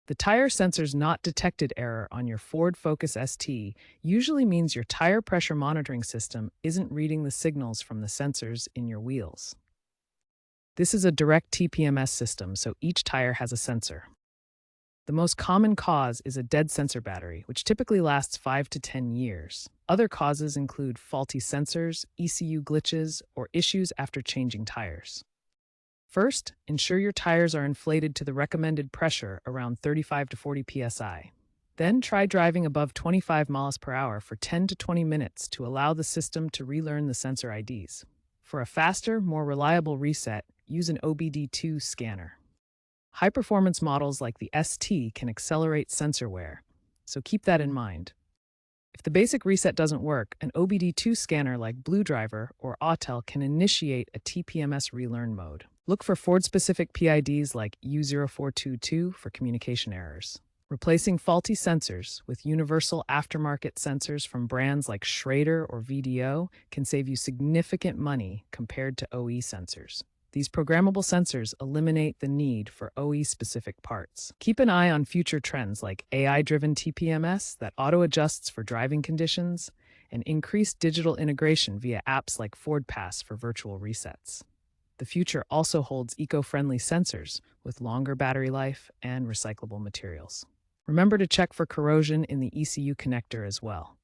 The Tyre Sensors Not Detected error on your Ford Focus ST usually means your tire pressure monitoring system isn't reading the signals from the sensors in your wheels. This is a direct TPMS system, so each tire has a sensor. The most common cause is a dead sensor battery, which typically lasts 5 to 10 years. Other causes include faulty sensors, ECU glitches, or issues after changing tires. First, ensure your tires are inflated to the recommended pressure around 35 to 40 psi. Then try driving above 25 miles per hour for 10 to 20 minutes to allow the system to relearn the sensor IDs. For a faster, more reliable reset, use an OBD2 scanner. High-performance models like the ST can accelerate sensor wear, so keep that in mind. If the basic reset doesn't work, an OBD2 scanner like BlueDriver or Autel can initiate a TPMS relearn mode. Look for Ford-specific PIDs like U0422 for communication errors. Replacing faulty sensors with universal aftermarket sensors from brands like Schrader or VDO can save you significant money compared to OE sensors. These programmable sensors eliminate the need for OE-specific parts. Keep an eye on future trends like AI-driven TPMS that auto-adjusts for driving conditions and increased digital integration via apps like Ford Pass for virtual resets. The future also holds eco-friendly sensors with longer battery life and recyclable materials. Remember to check for corrosion in the ECU connector as well.